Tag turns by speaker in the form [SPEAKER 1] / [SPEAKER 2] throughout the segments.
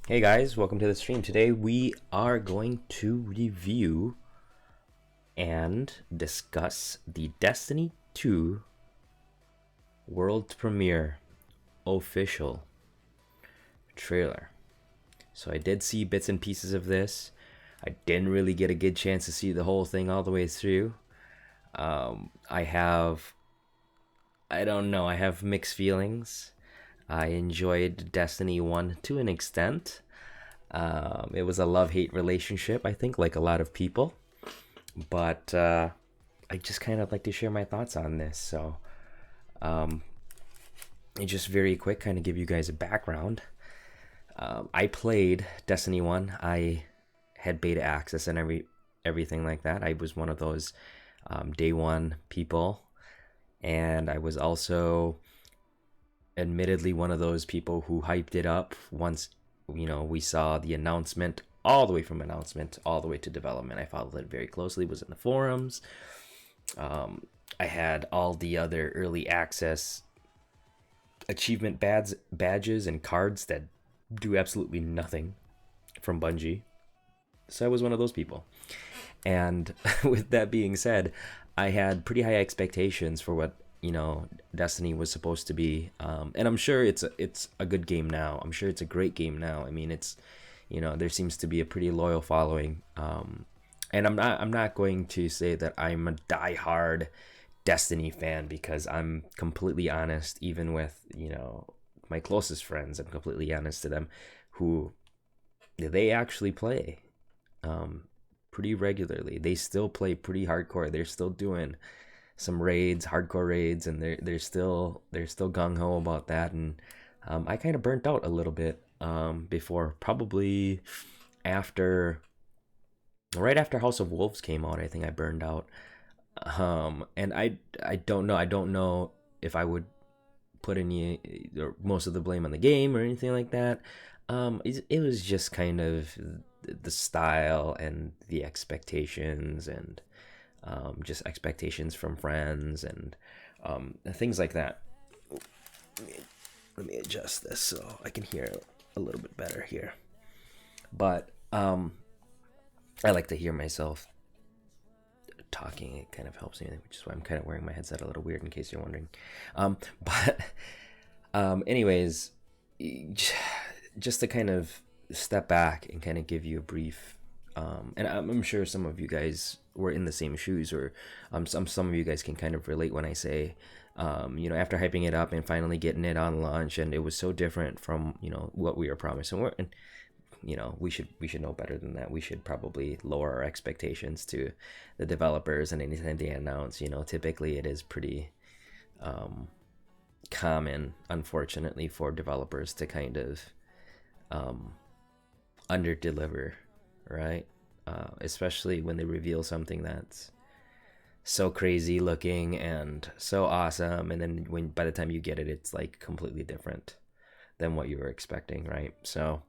[SPEAKER 1] Hey guys, welcome to the stream. Today we are going to review and discuss the Destiny 2 world premiere official trailer. So I did see bits and pieces of this. I didn't really get a good chance to see the whole thing all the way through. I don't know, I have mixed feelings. I enjoyed Destiny 1 to an extent. It was a love-hate relationship, I think, like a lot of people. But I just kind of like to share my thoughts on this. So, just very quick, kind of give you guys a background. I played Destiny 1. I had beta access and everything like that. I was one of those day one people. And I was also admittedly one of those people who hyped it up once we saw the announcement, all the way from announcement all the way to development. I followed it very closely, was in the forums. I had all the other early access achievement badges and cards that do absolutely nothing from Bungie. So I was one of those people. And with that being said, I had pretty high expectations for what Destiny was supposed to be, and I'm sure it's a good game now. I'm sure it's a great game now. I mean, it's there seems to be a pretty loyal following, and I'm not going to say that I'm a diehard Destiny fan, because I'm completely honest. Even with my closest friends, I'm completely honest to them, who they actually play pretty regularly. They still play pretty hardcore. They're still doing some raids, hardcore raids, and they're still gung ho about that. And I kind of burnt out a little bit before, probably after, right after House of Wolves came out. I think I burned out, and I don't know. I don't know if I would put any or most of the blame on the game or anything like that. It was just kind of the style and the expectations, and just expectations from friends, and things like that. Let me adjust this so I can hear a little bit better here. But I like to hear myself talking. It kind of helps me, which is why I'm kind of wearing my headset a little weird, in case you're wondering. But anyways, just to kind of step back and kind of give you a brief, and I'm sure some of you guys were in the same shoes, or some of you guys can kind of relate when I say, after hyping it up and finally getting it on launch, and it was so different from what we were promised. And we should know better than that. We should probably lower our expectations to the developers, and anything they announce. Typically it is pretty common, unfortunately, for developers to kind of under deliver, right? Especially when they reveal something that's so crazy looking and so awesome, and then by the time you get it, it's like completely different than what you were expecting, right? So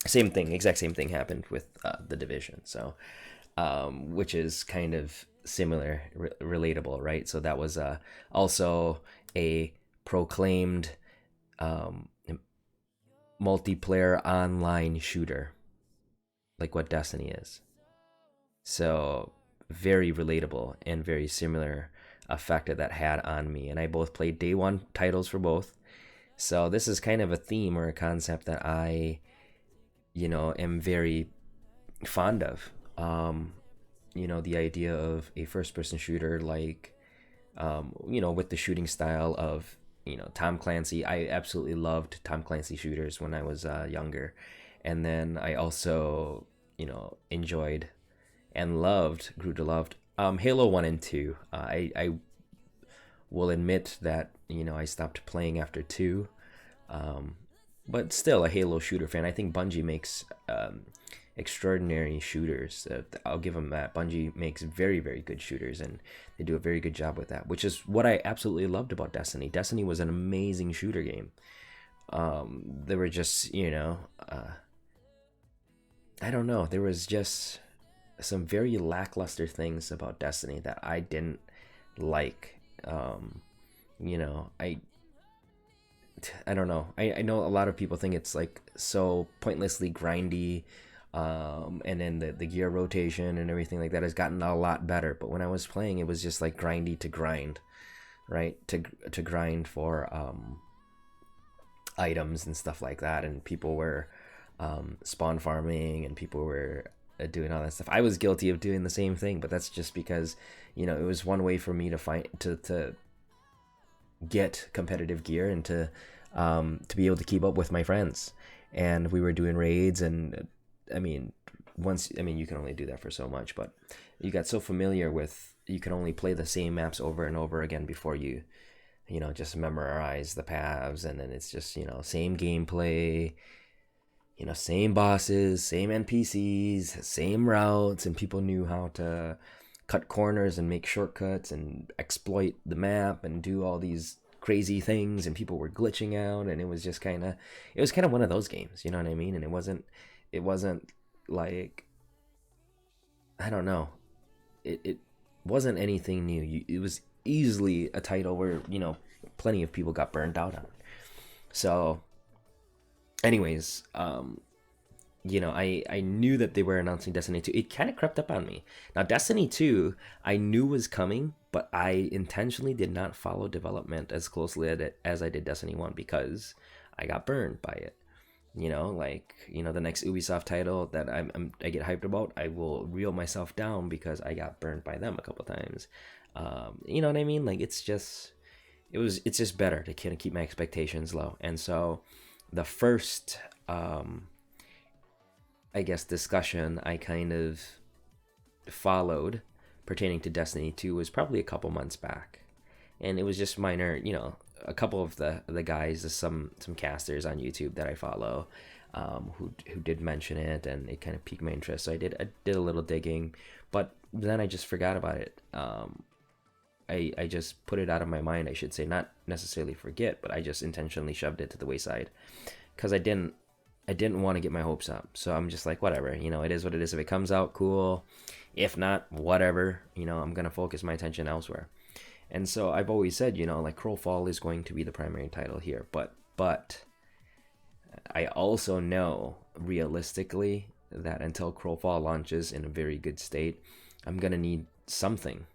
[SPEAKER 1] exact same thing happened with the Division. So which is kind of similar, relatable, right? So that was also a proclaimed multiplayer online shooter, like what Destiny is. So very relatable and very similar effect that had on me. And I both played day one titles for both. So this is kind of a theme or a concept that I, am very fond of. The idea of a first person shooter, like, with the shooting style of, Tom Clancy. I absolutely loved Tom Clancy shooters when I was younger. And then I also, enjoyed and grew to love Halo 1 and 2. I will admit that, I stopped playing after 2. But still a Halo shooter fan. I think Bungie makes extraordinary shooters. I'll give them that. Bungie makes very, very good shooters, and they do a very good job with that, which is what I absolutely loved about Destiny. Destiny was an amazing shooter game. There were just, I don't know, there was just some very lackluster things about Destiny that I didn't like. I I don't know. I know a lot of people think it's like so pointlessly grindy, and then the gear rotation and everything like that has gotten a lot better. But when I was playing, it was just like grindy to grind, right? To grind for items and stuff like that, and people were spawn farming, and people were doing all that stuff. I was guilty of doing the same thing, but that's just because it was one way for me to find to get competitive gear and to be able to keep up with my friends. And we were doing raids, and I mean, you can only do that for so much, but you got so familiar with, you can only play the same maps over and over again before you just memorize the paths. And then it's just same gameplay, same bosses, same NPCs, same routes, and people knew how to cut corners and make shortcuts and exploit the map and do all these crazy things, and people were glitching out, and it was kind of one of those games, you know what I mean? And it wasn't like, I don't know, it wasn't anything new. It was easily a title where plenty of people got burned out on. So anyways, I knew that they were announcing Destiny 2. It kind of crept up on me. Now, Destiny 2, I knew was coming, but I intentionally did not follow development as closely as I did Destiny 1 because I got burned by it. The next Ubisoft title that I get hyped about, I will reel myself down because I got burned by them a couple times. You know what I mean? Like, it's just better to kind of keep my expectations low. And so the first I guess discussion I kind of followed pertaining to Destiny 2 was probably a couple months back, and it was just minor, a couple of the guys, some casters on YouTube that I follow, who did mention it, and it kind of piqued my interest. So I did a little digging, but then I just forgot about it. I just put it out of my mind, I should say, not necessarily forget, but I just intentionally shoved it to the wayside because I didn't want to get my hopes up. So I'm just like, whatever, it is what it is. If it comes out, cool. If not, whatever, I'm going to focus my attention elsewhere. And so I've always said, like, Crowfall is going to be the primary title here. But I also know realistically that until Crowfall launches in a very good state, I'm going to need something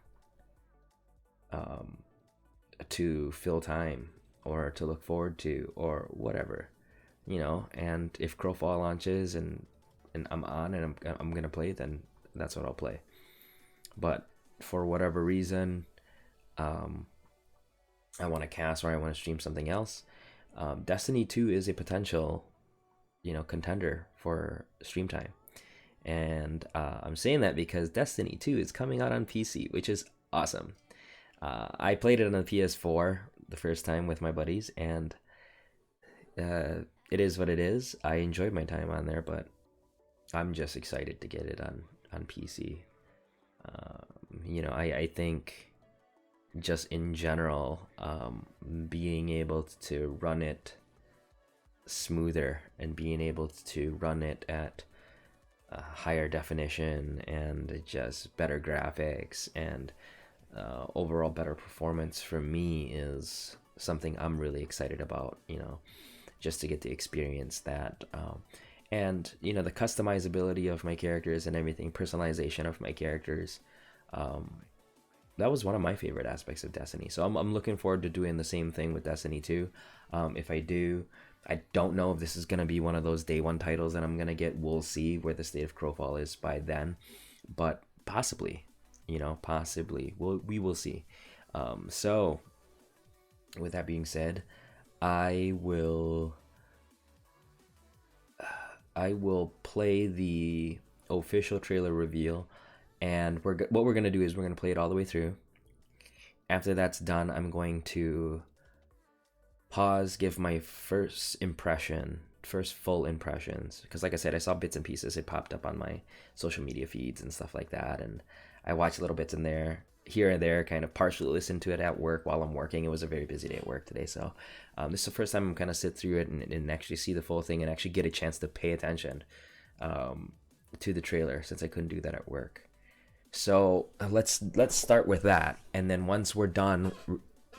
[SPEAKER 1] to fill time or to look forward to or whatever. And if Crowfall launches and I'm on and I'm gonna play, then that's what I'll play. But for whatever reason, I want to cast or I want to stream something else. Destiny 2 is a potential, contender for stream time, and I'm saying that because Destiny 2 is coming out on PC, which is awesome. I played it on the PS4 the first time with my buddies, and it is what it is. I enjoyed my time on there, but I'm just excited to get it on PC. I think just in general, being able to run it smoother and being able to run it at higher definition and just better graphics and overall better performance for me is something I'm really excited about, just to get to experience that. And the customizability of my characters and everything, personalization of my characters, that was one of my favorite aspects of Destiny. So I'm looking forward to doing the same thing with Destiny 2. If I do, I don't know if this is going to be one of those day one titles that I'm going to get. We'll see where the state of Crowfall is by then, but possibly, possibly we will see. So with that being said, I will play the official trailer reveal, and what we're gonna do is we're gonna play it all the way through. After that's done, I'm going to pause, give my first full impressions, because like I said, I saw bits and pieces. It popped up on my social media feeds and stuff like that, and I watched little bits in there, here and there, kind of partially listen to it at work while I'm working. It was a very busy day at work today, so this is the first time I'm kind of sit through it and actually see the full thing and actually get a chance to pay attention to the trailer, since I couldn't do that at work. So let's start with that, and then once we're done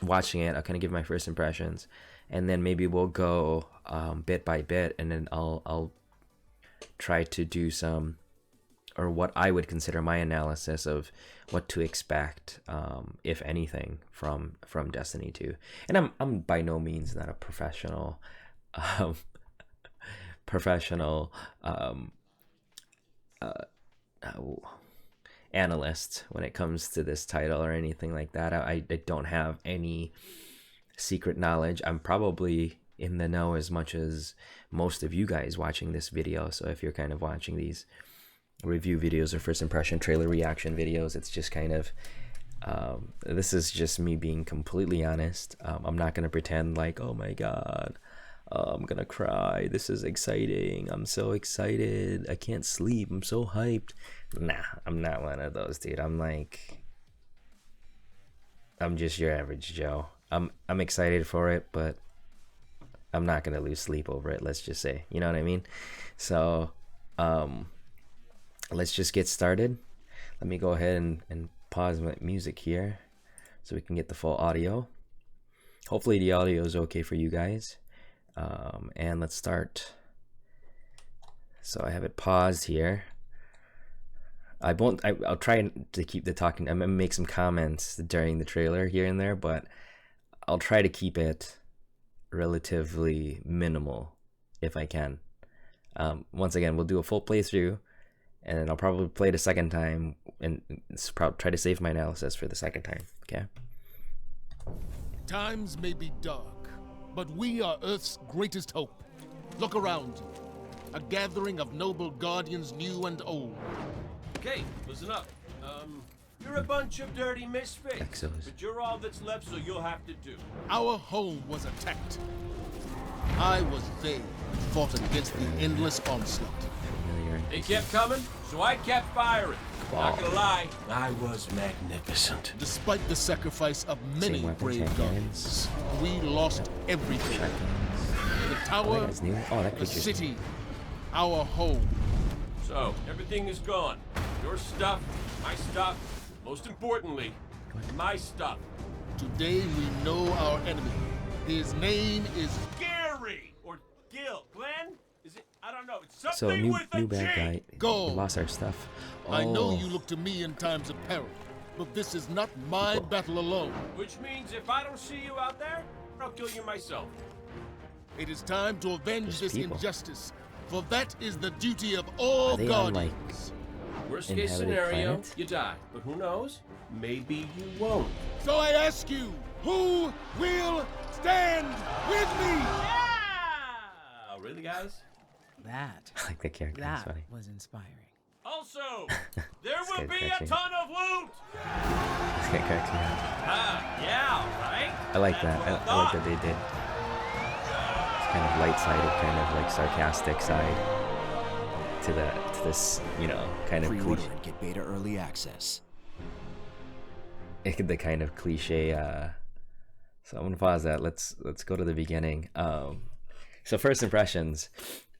[SPEAKER 1] watching it, I'll kind of give my first impressions, and then maybe we'll go bit by bit, and then I'll try to do some, or what I would consider my analysis of what to expect, if anything, from Destiny 2. And I'm by no means not a professional um, professional analyst when it comes to this title or anything like that. I don't have any secret knowledge. I'm probably in the know as much as most of you guys watching this video. So if you're kind of watching these review videos or first impression trailer reaction videos, it's just kind of this is just me being completely honest. I'm not gonna pretend like, oh my god, I'm gonna cry, this is exciting, I'm so excited, I can't sleep, I'm so hyped. Nah, I'm not one of those, dude. I'm just your average Joe. I'm excited for it, but I'm not gonna lose sleep over it, let's just say, you know what I mean? So let's just get started. Let me go ahead and pause my music here so we can get the full audio. Hopefully the audio is okay for you guys. And let's start. So I have it paused here. I'll try to keep the talking. I'm gonna make some comments during the trailer here and there, but I'll try to keep it relatively minimal if I can. Once again, we'll do a full playthrough, and then I'll probably play it a second time and try to save my analysis for the second time. Okay.
[SPEAKER 2] Times may be dark, but we are Earth's greatest hope. Look around you. A gathering of noble guardians, new and old.
[SPEAKER 3] Okay, listen up. You're a bunch of dirty misfits, but you're all that's left, so you'll have to do.
[SPEAKER 2] Our home was attacked. I was there, fought against the endless onslaught.
[SPEAKER 3] They kept coming, so I kept firing. Not gonna lie, I was magnificent.
[SPEAKER 2] Despite the sacrifice of many brave guardians, we lost everything. The tower, the city, our home.
[SPEAKER 3] So, everything is gone. Your stuff, my stuff, most importantly, my stuff.
[SPEAKER 2] Today we know our enemy. His name is
[SPEAKER 3] Gary! Or Gil. Glenn? Is it? I don't know. It's something
[SPEAKER 1] So new
[SPEAKER 3] with
[SPEAKER 1] bad guy.
[SPEAKER 2] Go.
[SPEAKER 1] We lost our stuff. Oh.
[SPEAKER 2] I know you look to me in times of peril, but this is not my battle alone.
[SPEAKER 3] Which means if I don't see you out there, I'll kill you myself.
[SPEAKER 2] It is time to avenge this
[SPEAKER 1] people.
[SPEAKER 2] injustice, for that is the duty of all guardians.
[SPEAKER 3] Worst case scenario, you die. But who knows? Maybe you won't.
[SPEAKER 2] So I ask you, who will stand with me?
[SPEAKER 3] Yeah! Really, guys?
[SPEAKER 4] That,
[SPEAKER 1] I like the character. That's
[SPEAKER 4] that
[SPEAKER 1] funny.
[SPEAKER 4] was inspiring.
[SPEAKER 3] Also, there will be
[SPEAKER 1] catching.
[SPEAKER 3] a ton of loot!
[SPEAKER 1] This guy cracks me up.
[SPEAKER 3] Yeah, right?
[SPEAKER 1] I like that. I like that they did. It's kind of light-sided, kind of like sarcastic side to this, you know, kind of
[SPEAKER 5] Pre-order and get beta early access.
[SPEAKER 1] the kind of cliche. So I'm gonna pause that. Let's go to the beginning. So first impressions.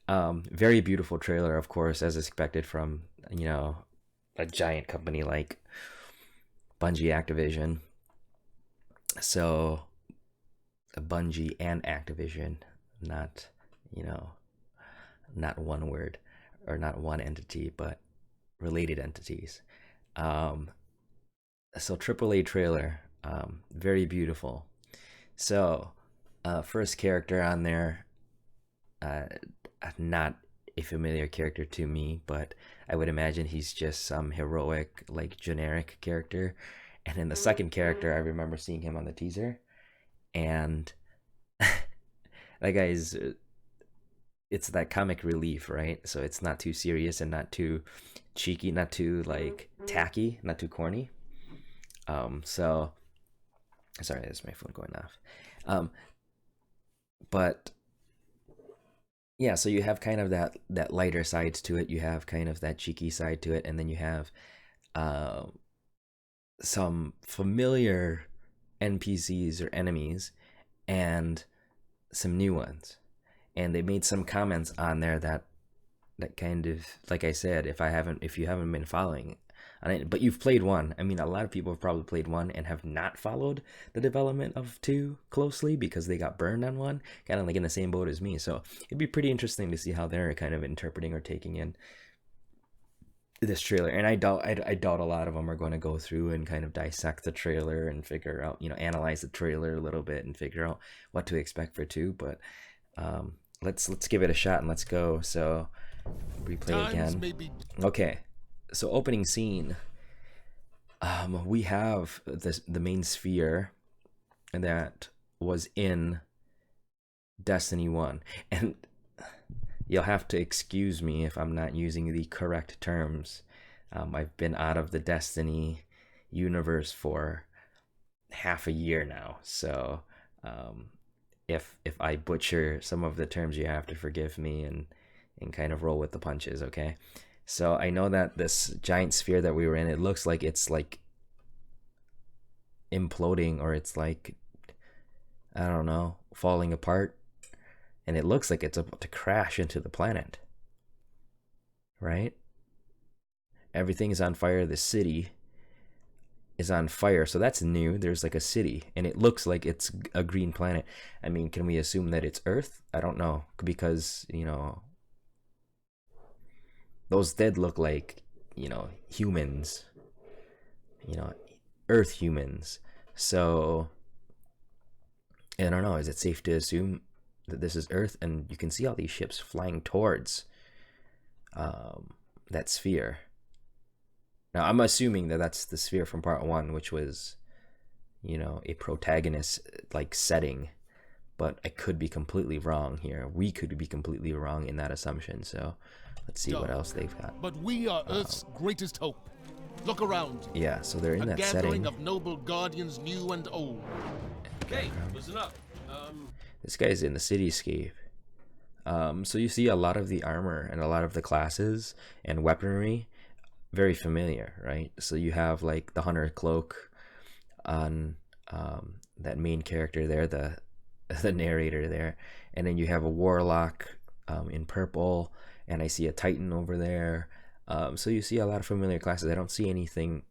[SPEAKER 1] Very beautiful trailer, of course, as expected from, you know, a giant company like Bungie Activision. So Bungie and Activision, not, you know, not one word or not one entity, but related entities. So AAA trailer, very beautiful. So first character on there, not a familiar character to me, but I would imagine he's just some heroic, like, generic character. And then the second character, I remember seeing him on the teaser, and that guy's, it's that comic relief, right? So it's not too serious and not too cheeky, not too, like, tacky, not too corny. So sorry, that's my phone going off. But yeah, so you have kind of that lighter side to it. You have kind of that cheeky side to it, and then you have some familiar NPCs or enemies and some new ones. And they made some comments on there that kind of, like I said, if you haven't been following But you've played 1. I mean, a lot of people have probably played 1 and have not followed the development of 2 closely because they got burned on 1, kind of like in the same boat as me. So it'd be pretty interesting to see how they're kind of interpreting or taking in this trailer. And I doubt a lot of them are going to go through and kind of dissect the trailer and figure out, analyze the trailer a little bit and figure out what to expect for 2. But let's give it a shot and let's go. So replay again. Okay, so opening scene. We have the main sphere that was in Destiny 1, and you'll have to excuse me if I'm not using the correct terms. I've been out of the Destiny universe for half a year now, so if I butcher some of the terms, you have to forgive me and kind of roll with the punches, okay? So I know that this giant sphere that we were in, it looks like it's like imploding, or it's like, I don't know, falling apart. And it looks like it's about to crash into the planet, right? Everything is on fire. The city is on fire. So that's new. There's like a city, and it looks like it's a green planet. I mean, can we assume that it's Earth? I don't know, because, those did look like, humans, Earth humans. So I don't know. Is it safe to assume that this is Earth? And you can see all these ships flying towards that sphere. Now I'm assuming that that's the sphere from part 1, which was, a protagonist like setting, but I could be completely wrong here. We could be completely wrong in that assumption. So let's see what else they've got.
[SPEAKER 2] But we are Earth's greatest hope. Look around.
[SPEAKER 1] Yeah, so they're in that setting. A gathering
[SPEAKER 2] of noble guardians, new and old.
[SPEAKER 3] Okay, listen up.
[SPEAKER 1] This guy's in the cityscape. So you see a lot of the armor and a lot of the classes and weaponry, very familiar, right? So you have like the hunter cloak on that main character there, the narrator there, and then you have a warlock in purple, and I see a titan over there. So you see a lot of familiar classes. I don't see anything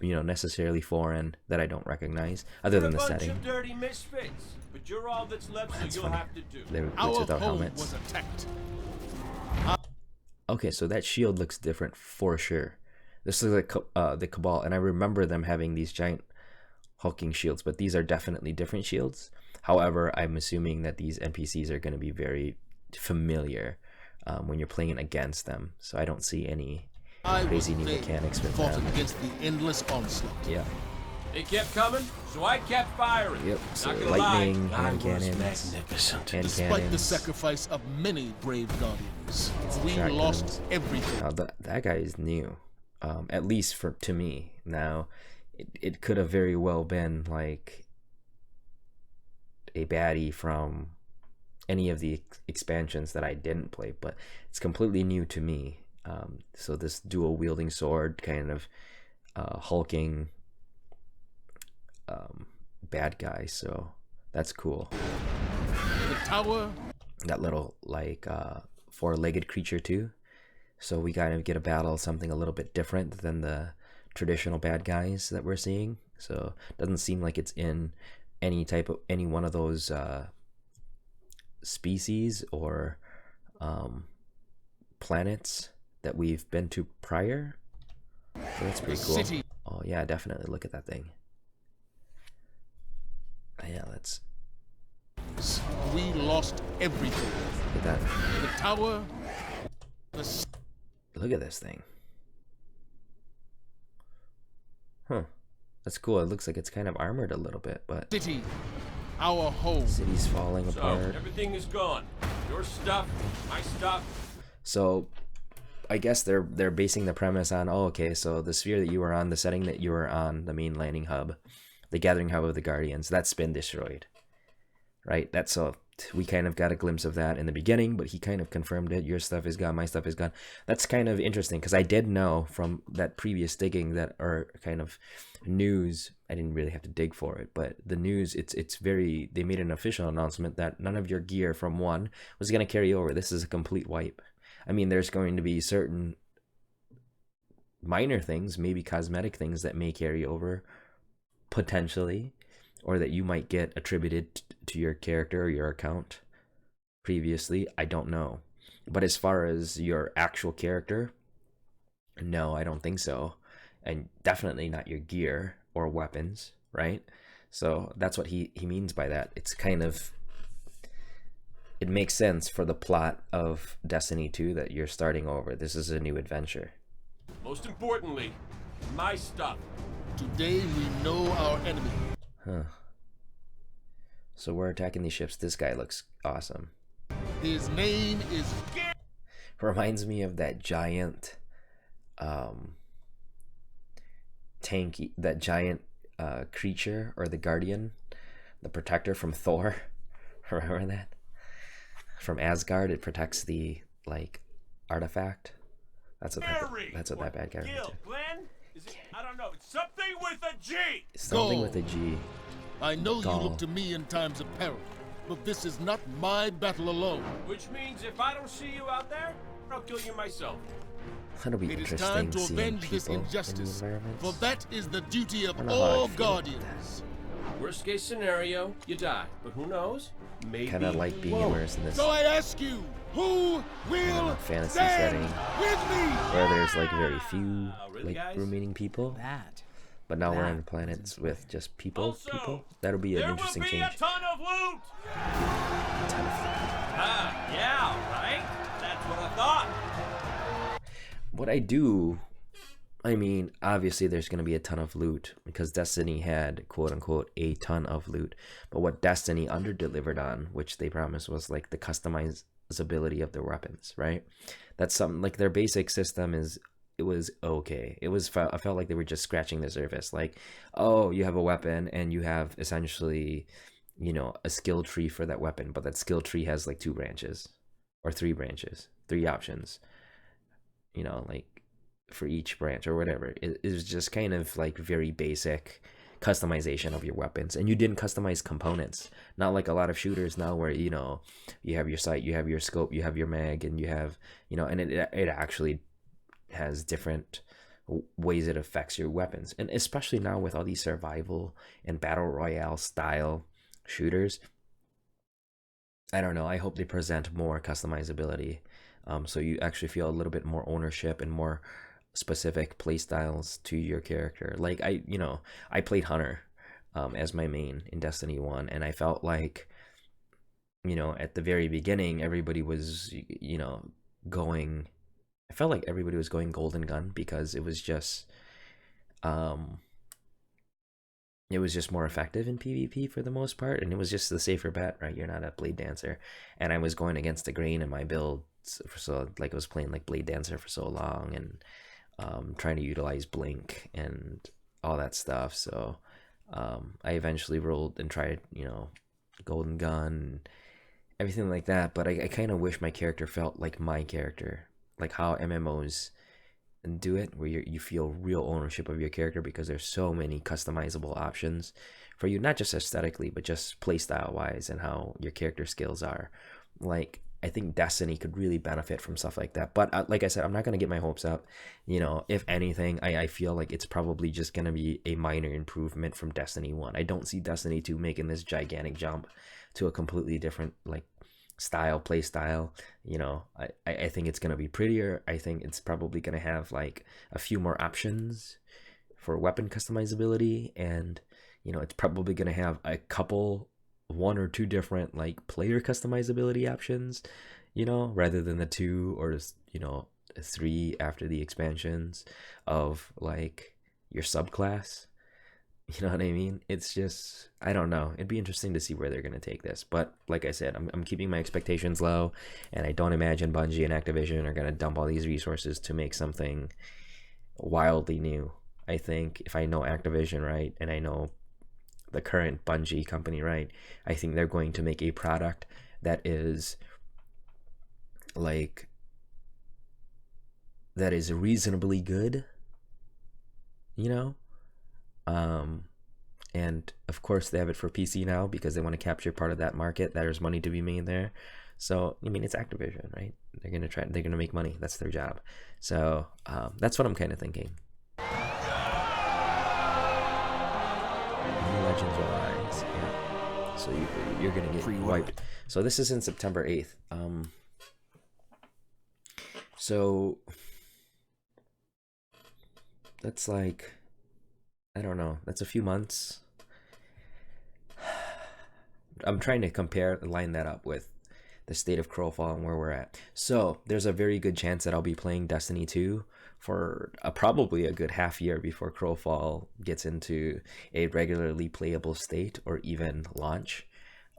[SPEAKER 1] necessarily foreign that I don't recognize, other than the setting.
[SPEAKER 3] Of dirty misfits, but you're all that's left, so you'll have to do.
[SPEAKER 1] They're without helmets.
[SPEAKER 2] Was attacked.
[SPEAKER 1] Okay, so that shield looks different for sure. This looks like the Cabal, and I remember them having these giant hulking shields, but these are definitely different shields. However, I'm assuming that these NPCs are going to be very familiar when you're playing against them, so I don't see any crazy new mechanics with them.
[SPEAKER 2] Against the endless onslaught.
[SPEAKER 1] Yeah.
[SPEAKER 3] They kept coming, so I kept firing.
[SPEAKER 1] Yep. So lightning, hand cannons,
[SPEAKER 2] Despite the sacrifice of many brave guardians, we lost everything.
[SPEAKER 1] Now that guy is new, at least to me. Now, it could have very well been like a baddie from any of the expansions that I didn't play, but it's completely new to me. So this dual wielding sword, kind of hulking bad guy, so that's cool.
[SPEAKER 2] The Tawa,
[SPEAKER 1] that little like four-legged creature too, so we kind of get a battle something a little bit different than the traditional bad guys that we're seeing. So it doesn't seem like it's in any one of those species or planets that we've been to prior. So that's pretty cool. Oh yeah, definitely look at that thing. Yeah, let's.
[SPEAKER 2] We lost everything.
[SPEAKER 1] Look at that.
[SPEAKER 2] The Tawa.
[SPEAKER 1] Look at this thing. Huh. That's cool. It looks like it's kind of armored a little bit, but.
[SPEAKER 2] City. Our home.
[SPEAKER 1] City's falling apart.
[SPEAKER 3] Everything is gone. Your stuff, my stuff.
[SPEAKER 1] So, I guess they're basing the premise on, oh, okay, so the sphere that you were on, the setting that you were on, the main landing hub, the gathering hub of the Guardians, that's been destroyed, right? That's so we kind of got a glimpse of that in the beginning, but he kind of confirmed it. Your stuff is gone, my stuff is gone. That's kind of interesting because I did know from that previous digging that, or kind of news. I didn't really have to dig for it, but the news, it's very. They made an official announcement that none of your gear from 1 was going to carry over. This is a complete wipe. I mean, there's going to be certain minor things, maybe cosmetic things that may carry over potentially, or that you might get attributed to your character or your account previously. I don't know. But as far as your actual character, no, I don't think so. And definitely not your gear or weapons, right? So that's what he means by that. It's kind of, it makes sense for the plot of Destiny 2 that you're starting over. This is a new adventure.
[SPEAKER 3] Most importantly, my stuff.
[SPEAKER 2] Today we know our enemy.
[SPEAKER 1] Huh. So we're attacking these ships. This guy looks awesome.
[SPEAKER 2] His name is...
[SPEAKER 1] Reminds me of that giant tanky, that giant creature, or the guardian, the protector from Thor. Remember that? From Asgard, it protects the like artifact. That's what that bad guy
[SPEAKER 3] Gil, Glenn? Is it, I don't know. It's something with a G.
[SPEAKER 1] Something with a G.
[SPEAKER 2] I know you look to me in times of peril, but this is not my battle alone.
[SPEAKER 3] Which means if I don't see you out there, I'll kill you myself.
[SPEAKER 1] That'll be
[SPEAKER 2] It is
[SPEAKER 1] interesting
[SPEAKER 2] time to
[SPEAKER 1] seeing
[SPEAKER 2] avenge this
[SPEAKER 1] people
[SPEAKER 2] injustice,
[SPEAKER 1] in the environments.
[SPEAKER 2] for that is the duty of
[SPEAKER 1] I don't know how I
[SPEAKER 2] all
[SPEAKER 1] feel about
[SPEAKER 2] guardians.
[SPEAKER 3] Worst case scenario, you die. But who knows? Maybe
[SPEAKER 1] Kind of like
[SPEAKER 3] you
[SPEAKER 1] being
[SPEAKER 3] won't.
[SPEAKER 1] immersed in this
[SPEAKER 2] So I ask you, who will
[SPEAKER 1] fantasy
[SPEAKER 2] stand
[SPEAKER 1] setting
[SPEAKER 2] with me?
[SPEAKER 1] where there's like very few
[SPEAKER 3] really,
[SPEAKER 1] like
[SPEAKER 3] guys?
[SPEAKER 1] remaining people.
[SPEAKER 5] That.
[SPEAKER 1] But now we're on planets with just people.
[SPEAKER 3] Also,
[SPEAKER 1] That'll be an
[SPEAKER 3] there
[SPEAKER 1] interesting
[SPEAKER 3] will be
[SPEAKER 1] change.
[SPEAKER 3] a ton of loot. Yeah, right. That's what I thought.
[SPEAKER 1] What I do, I mean, obviously there's going to be a ton of loot because Destiny had quote unquote a ton of loot. But what Destiny underdelivered on, which they promised, was like the customizability of their weapons, right? That's something like their basic system is, it was okay. I felt like they were just scratching the surface. Like, oh, you have a weapon and you have essentially, you know, a skill tree for that weapon, but that skill tree has like 2 branches or 3 branches, 3 options, you know, like for each branch or whatever. It was just kind of like very basic customization of your weapons, and you didn't customize components, not like a lot of shooters now where, you know, you have your sight, you have your scope, you have your mag, and you have, you know, and it actually has different ways it affects your weapons. And especially now with all these survival and battle royale style shooters, I don't know, I hope they present more customizability, so you actually feel a little bit more ownership and more specific play styles to your character. Like I played Hunter as my main in Destiny 1, and I felt like, you know, at the very beginning everybody was, you know, going, I felt like everybody was going Golden Gun because it was just more effective in PvP for the most part, and it was just the safer bet, right? You're not a Blade Dancer, and I was going against the grain in my build, so like I was playing like Blade Dancer for so long, and trying to utilize Blink and all that stuff. So I eventually rolled and tried, you know, Golden Gun, everything like that. But I kind of wish my character felt like my character, like how MMOs do it, where you feel real ownership of your character because there's so many customizable options for you, not just aesthetically, but just playstyle wise and how your character skills are. Like, I think Destiny could really benefit from stuff like that. But like I said, I'm not going to get my hopes up. You know, if anything, I feel like it's probably just going to be a minor improvement from Destiny 1. I don't see Destiny 2 making this gigantic jump to a completely different, like, play style. You know, I think it's going to be prettier. I think it's probably going to have, like, a few more options for weapon customizability. And, you know, it's probably going to have a couple, 1 or 2 different like player customizability options, you know, rather than the 2 or, you know, 3 after the expansions of like your subclass. You know what I mean? It's just, I don't know. It'd be interesting to see where they're going to take this. But like I said, I'm keeping my expectations low, and I don't imagine Bungie and Activision are going to dump all these resources to make something wildly new. I think if I know Activision right, and I know the current Bungie company right, I think they're going to make a product that is like, that is reasonably good, you know. And of course they have it for PC now because they want to capture part of that market. There's money to be made there. So I mean, it's Activision, right? They're gonna make money. That's their job. So that's what I'm kind of thinking. New Legends will rise. Yeah. So you're gonna get wiped. So this is in September 8th. So that's like, I don't know. That's a few months. I'm trying to line that up with the state of Crowfall and where we're at. So there's a very good chance that I'll be playing Destiny 2 for probably a good half year before Crowfall gets into a regularly playable state or even launch.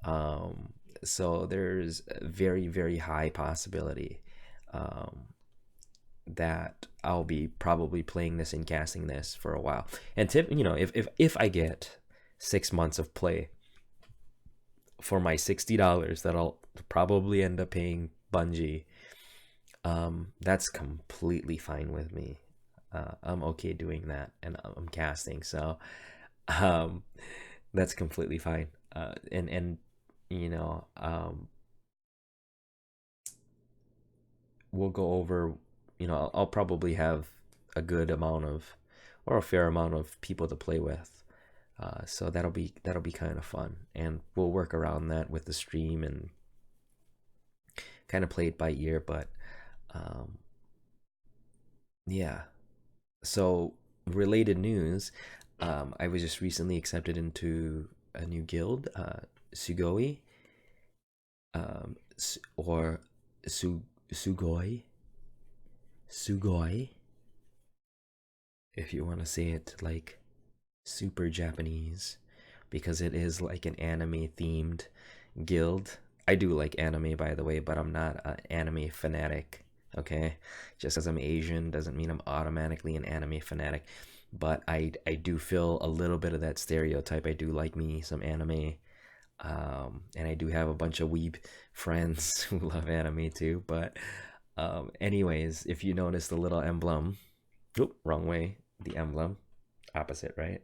[SPEAKER 1] So there's a very, very high possibility that I'll be probably playing this and casting this for a while. And if I get 6 months of play for my $60 that I'll probably end up paying Bungie, that's completely fine with me. I'm okay doing that, and I'm casting, so that's completely fine. And we'll go over. I'll probably have a good amount of, or a fair amount of people to play with. So that'll be kind of fun, and we'll work around that with the stream and kind of play it by ear. But yeah. So related news, I was just recently accepted into a new guild, Sugoi, or Sugoi, if you want to say it like super Japanese, because it is like an anime themed guild. I do like anime, by the way, but I'm not an anime fanatic. Okay, just as I'm Asian doesn't mean I'm automatically an anime fanatic, but I do feel a little bit of that stereotype. I do like me some anime, and I do have a bunch of weeb friends who love anime too. But anyways, if you notice the little emblem, wrong way, the emblem, opposite, right?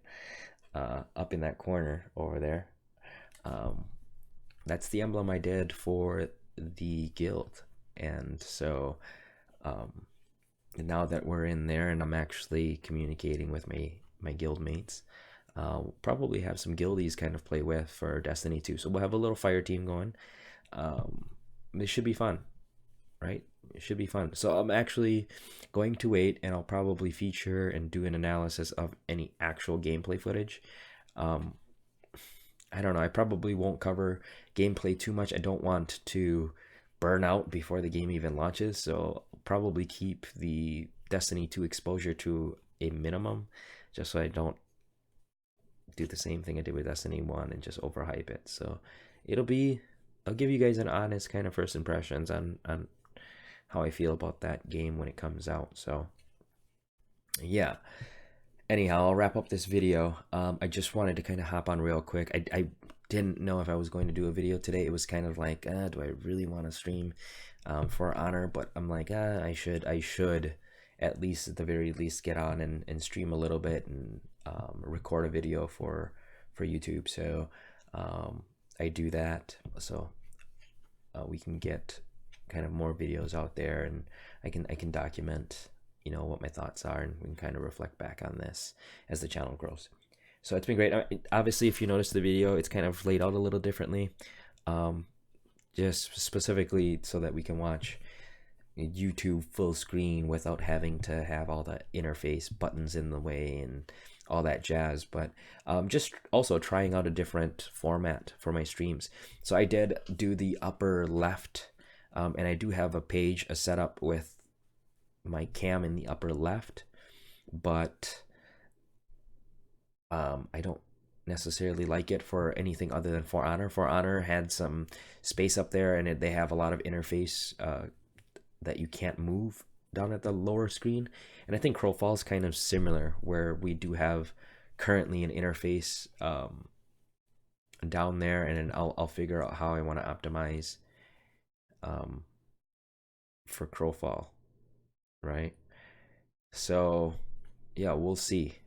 [SPEAKER 1] Up in that corner over there, that's the emblem I did for the guild. And so now that we're in there and I'm actually communicating with my guild mates, probably have some guildies kind of play with for Destiny 2. So we'll have a little fire team going. It should be fun, right? It should be fun. So I'm actually going to wait, and I'll probably feature and do an analysis of any actual gameplay footage. I don't know. I probably won't cover gameplay too much. I don't want to burn out before the game even launches, so I'll probably keep the Destiny 2 exposure to a minimum, just so I don't do the same thing I did with Destiny 1 and just overhype it. So I'll give you guys an honest kind of first impressions on how I feel about that game when it comes out. So yeah. Anyhow, I'll wrap up this video. I just wanted to kind of hop on real quick. I didn't know if I was going to do a video today. It was kind of like, do I really want to stream For Honor? But I'm like, I should at least, at the very least, get on and stream a little bit and record a video for YouTube. So I do that, so we can get kind of more videos out there, and I can document what my thoughts are, and we can kind of reflect back on this as the channel grows. So it's been great. Obviously, if you notice the video, it's kind of laid out a little differently, just specifically so that we can watch YouTube full screen without having to have all the interface buttons in the way and all that jazz. But just also trying out a different format for my streams. So I did do the upper left, and I do have a page, a setup with my cam in the upper left, but I don't necessarily like it for anything other than For Honor. For Honor had some space up there, and they have a lot of interface that you can't move down at the lower screen. And I think Crowfall is kind of similar, where we do have currently an interface down there, and then I'll figure out how I want to optimize for Crowfall, right? So yeah, we'll see.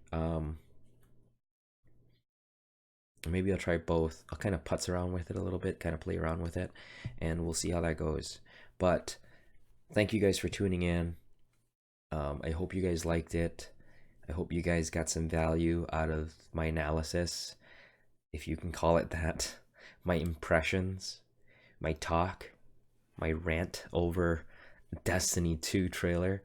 [SPEAKER 1] maybe I'll try both. I'll kind of putz around with it a little bit, kind of play around with it, and we'll see how that goes. But thank you guys for tuning in. I hope you guys liked it. I hope you guys got some value out of my analysis, if you can call it that, my impressions, my talk, my rant over Destiny 2 trailer.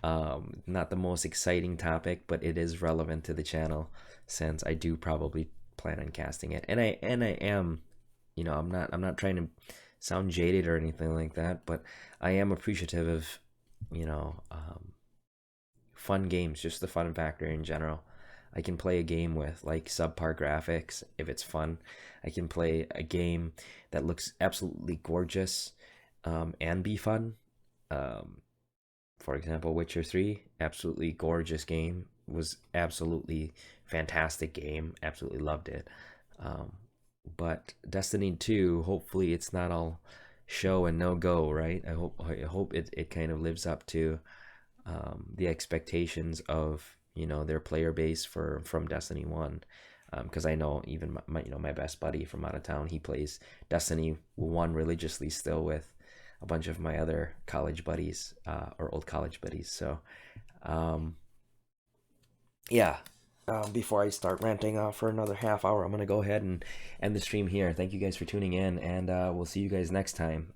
[SPEAKER 1] Not the most exciting topic, but it is relevant to the channel since I do probably plan on casting it. And I am, you know, I'm not trying to sound jaded or anything like that, but I am appreciative of, you know, fun games, just the fun factor in general. I can play a game with like subpar graphics if it's fun. I can play a game that looks absolutely gorgeous and be fun. For example, Witcher 3, absolutely gorgeous game, was absolutely fantastic game, absolutely loved it. But Destiny 2, hopefully it's not all show and no go, right? I hope it kind of lives up to the expectations of, you know, their player base from Destiny 1. Because I know even my best buddy from out of town, he plays Destiny 1 religiously still with a bunch of my other college buddies, or old college buddies. So yeah, before I start ranting for another half hour, I'm gonna go ahead and end the stream here. Thank you guys for tuning in, and we'll see you guys next time.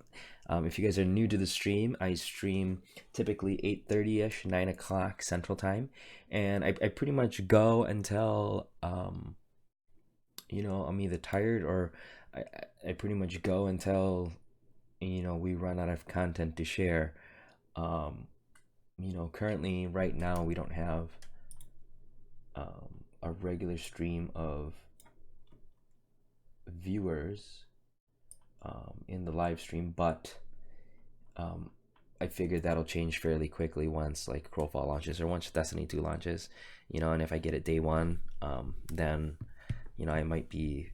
[SPEAKER 1] If you guys are new to the stream, I stream typically 8:30ish, 9 o'clock Central Time, and I pretty much go until you know, I'm either tired or I pretty much go until, you know, we run out of content to share. You know, currently right now we don't have a regular stream of viewers in the live stream, but I figured that'll change fairly quickly once like Crowfall launches or once Destiny 2 launches, you know. And if I get it day one, then, you know, I might be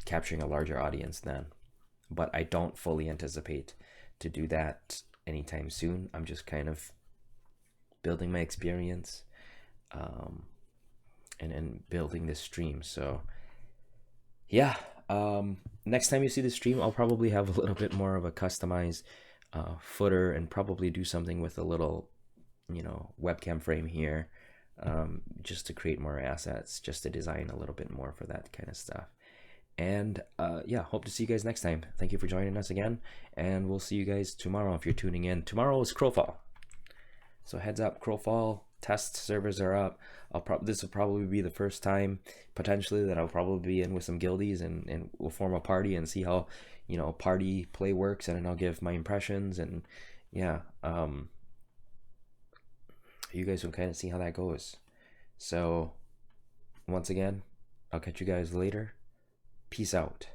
[SPEAKER 1] capturing a larger audience then. But I don't fully anticipate to do that anytime soon. I'm just kind of building my experience and building this stream. So yeah, next time you see the stream, I'll probably have a little bit more of a customized footer and probably do something with a little, you know, webcam frame here, just to create more assets, just to design a little bit more for that kind of stuff. And yeah, hope to see you guys next time. Thank you for joining us again, and we'll see you guys tomorrow if you're tuning in. Tomorrow is Crowfall, so heads up, Crowfall test servers are up. This will probably be the first time potentially that I'll probably be in with some guildies, and we'll form a party and see how, you know, party play works, and then I'll give my impressions, and yeah, you guys will kind of see how that goes. So once again, I'll catch you guys later. Peace out.